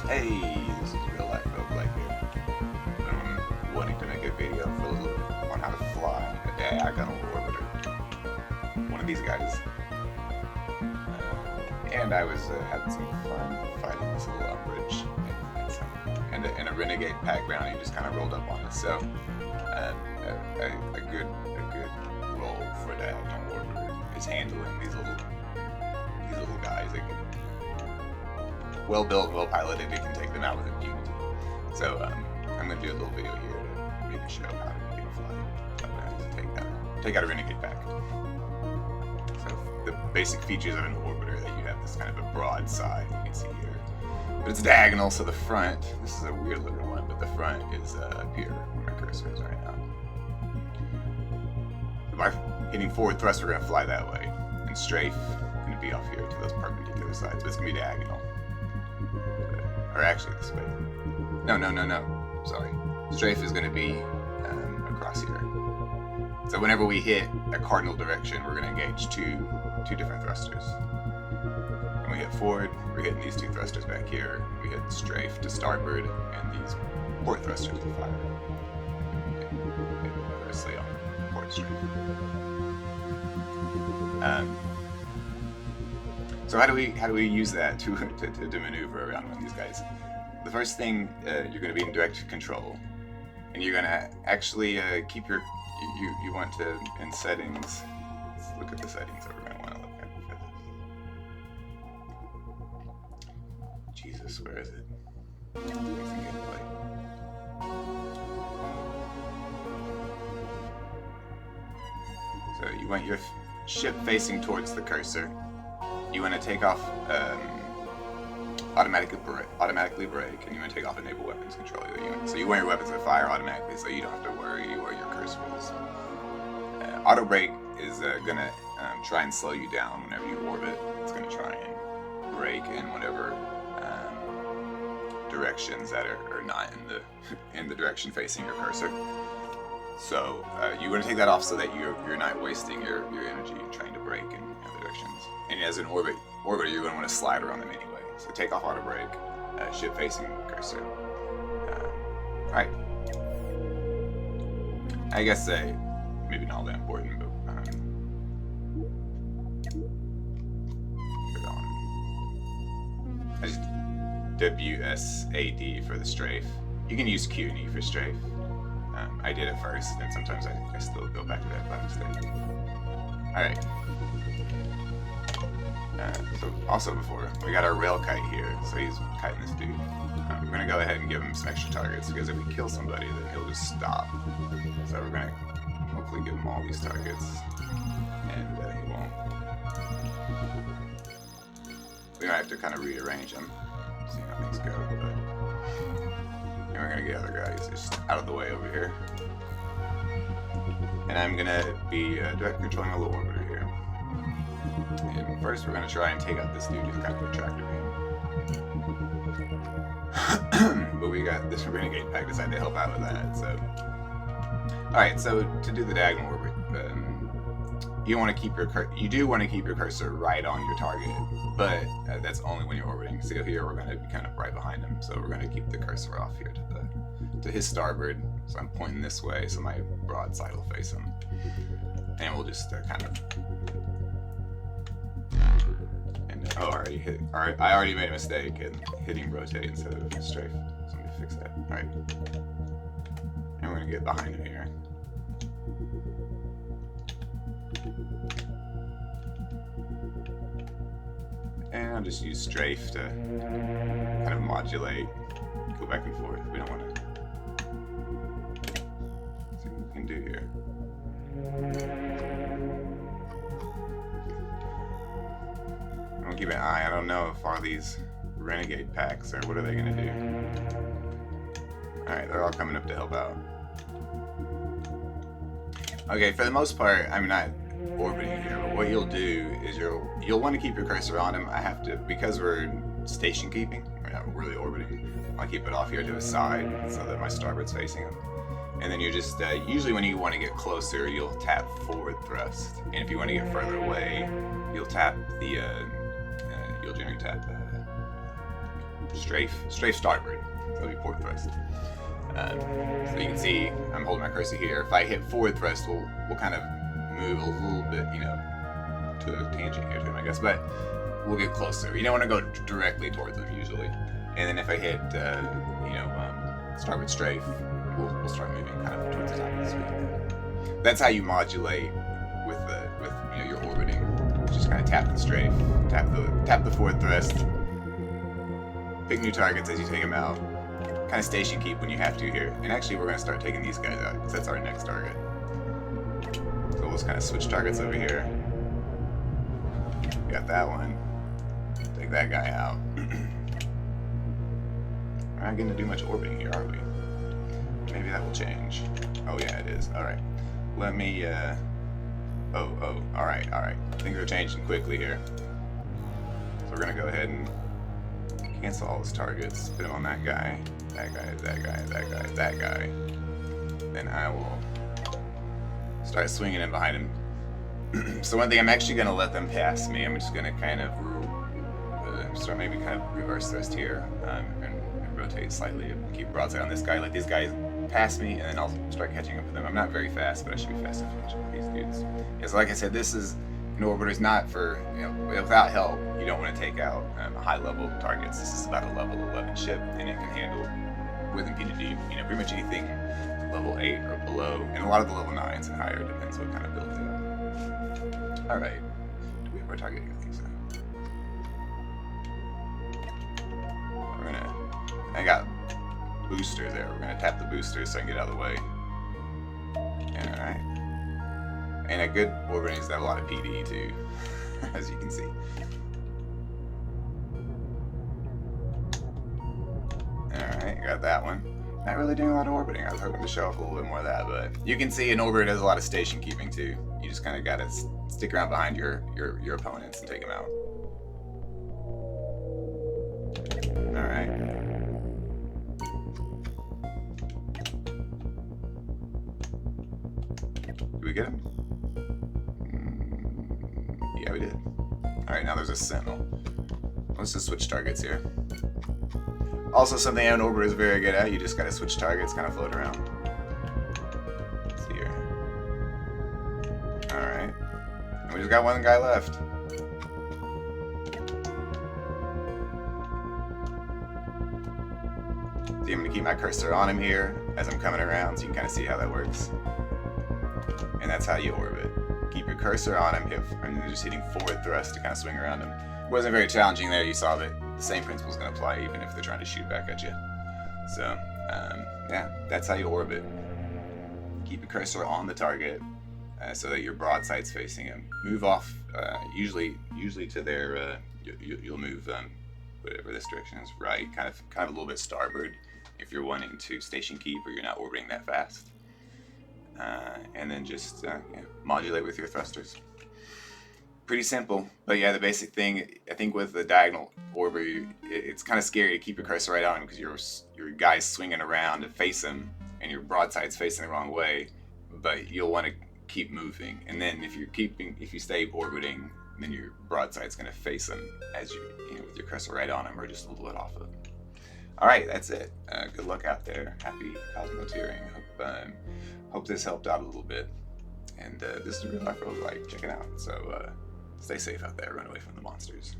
Hey, this is real life roguelike here. I'm wanting to make a video for a little bit on how to fly a diagonal orbiter. One of these guys. And I was having some fun fighting this little umbrage and a renegade pack bounty just kind of rolled up on us. So a good role for a diagonal orbiter is handling these little guys. Well built, well piloted, it can take them out with impunity. So I'm going to do a little video here to maybe show how to make it fly. Take out a renegade pack. So the basic features of an orbiter that you have this kind of a broad side you can see here, but it's diagonal. So the front, this is a weird looking one, but the front is up here where my cursor is right now. So by hitting forward thrust, we're going to fly that way, and strafe is going to be off here to those perpendicular sides, but it's going to be diagonal. Or actually this way. No. Sorry. Strafe is going to be across here. So whenever we hit a cardinal direction, we're going to engage two different thrusters. When we hit forward, we're hitting these two thrusters back here. We hit strafe to starboard, and these port thrusters to fire. And inversely on port strafe. So how do we use that to maneuver around one of these guys? The first thing, you're going to be in direct control, and you're going to actually keep your you want to in settings. Let's look at the settings that we're going to want to look at for this. Jesus, where is it? So you want your ship facing towards the cursor. You want to take off automatically brake, and you want to take off enable weapons control. So you want your weapons to fire automatically, so you don't have to worry where your cursor is. Auto brake is going to try and slow you down whenever you orbit. It's going to try and brake in whatever directions that are not in the direction facing your cursor. So you want to take that off so that you're not wasting your energy trying to brake in other directions. And as an orbiter, you're going to want to slide around them anyway. So take off auto brake, ship facing cursor. Alright. I guess maybe not all that important, but I just WSAD for the strafe. You can use Q and E for strafe. I did it first, and sometimes I still go back to that by mistake. Alright. So also before, we got our rail kite here, so he's kiting this dude. We're going to go ahead and give him some extra targets, because if we kill somebody, then he'll just stop. So we're going to hopefully give him all these targets, and he won't. We might have to kind of rearrange them, see how things go, but... And we're going to get other guys just out of the way over here. And I'm going to be direct controlling a little orbiter here. And first we're going to try and take out this dude who's kind of a tractor beam. But we got this renegade pack decided to help out with that, so... Alright, so to do the diagonal orbit, you do want to keep your cursor right on your target, but that's only when you're orbiting. So here we're going to be kind of right behind him, so we're going to keep the cursor off here to his starboard. So I'm pointing this way, so my broadside will face him, and we'll just kind of. And I already made a mistake in hitting rotate instead of strafe. So let me fix that. All right, and we're going to get behind him here. And I'll just use strafe to kind of modulate, go back and forth. We don't want to. See what we can do here. I'm gonna keep an eye. I don't know if all these renegade packs or what are they gonna do. Alright, they're all coming up to help out. Okay, for the most part, I'm not orbiting here, but what you'll do is you'll want to keep your cursor on him. I have to, because we're station keeping, we're not really orbiting, I'll keep it off here to his side so that my starboard's facing him. And then you just, usually when you want to get closer, you'll tap forward thrust. And if you want to get further away, you'll tap the, you'll generally tap strafe starboard. So that'll be port thrust. So you can see I'm holding my cursor here. If I hit forward thrust, we'll kind of move a little bit, you know, to a tangent here to him, I guess, but we'll get closer. You don't want to go directly towards them usually. And then if I hit, starboard strafe, we'll start moving kind of towards the top of the sweep. That's how you modulate with you know, your orbiting. Just kind of tap the strafe, tap the forward thrust, pick new targets as you take them out. Kind of station keep when you have to here. And actually, we're going to start taking these guys out because that's our next target. So we'll just kind of switch targets over here. Got that one. Take that guy out. We're not going to do much orbiting here, are we? Maybe that will change. Oh yeah, it is. Alright. Let me, alright. Things are changing quickly here. So we're going to go ahead and cancel all his targets. Put him on that guy. That guy. Then I will start swinging in behind him. So one thing, I'm actually going to let them pass me. I'm just going to kind of start maybe kind of reverse thrust here and rotate slightly and keep broadside on this guy. Let these guys pass me, and then I'll start catching up with them. I'm not very fast, but I should be fast enough to catch up with these dudes. Yeah, so like I said, this is an orbiter is not for, you know, without help, you don't want to take out high-level targets. This is about a level 11 ship, and it can handle, with impunity, you know, pretty much anything level 8 or below, and a lot of the level 9s and higher, depends what kind of build they are. Alright, do we have our targeting? I think so. I got booster there. We're gonna tap the booster so I can get out of the way. Alright. And a good orbiting is to have a lot of PD too, as you can see. Alright, got that one. Not really doing a lot of orbiting. I was hoping to show off a little bit more of that, but you can see an orbiter does a lot of station keeping too. You just kind of gotta stick around behind your opponents and take them out. Alright. Did we get him? Yeah, we did. Alright, now there's a sentinel. Let's just switch targets here. Also, something an orbiter is very good at, you just gotta switch targets, kind of float around. Let's see here. Alright. And we just got one guy left. See, I'm gonna keep my cursor on him here as I'm coming around, so you can kind of see how that works. And that's how you orbit. Keep your cursor on him, and you're just hitting forward thrust to kind of swing around him. It wasn't very challenging there. You saw that the same principle is going to apply even if they're trying to shoot back at you. So, yeah, that's how you orbit. Keep your cursor on the target so that your broadside's facing him. Move off, usually to their, you'll move whatever this direction is, right, kind of a little bit starboard if you're wanting to station keep or you're not orbiting that fast. And then just modulate with your thrusters. Pretty simple, but yeah, the basic thing, I think with the diagonal orbiter, it's kind of scary to keep your cursor right on him because your guy's swinging around to face him and your broadside's facing the wrong way, but you'll want to keep moving. And then if you stay orbiting, then your broadside's going to face him as you with your cursor right on him or just a little bit off of him. Alright, that's it. Good luck out there. Happy Cosmoteering. Hope this helped out a little bit. And this is a real life roguelike. Check it out. So stay safe out there. Run away from the monsters.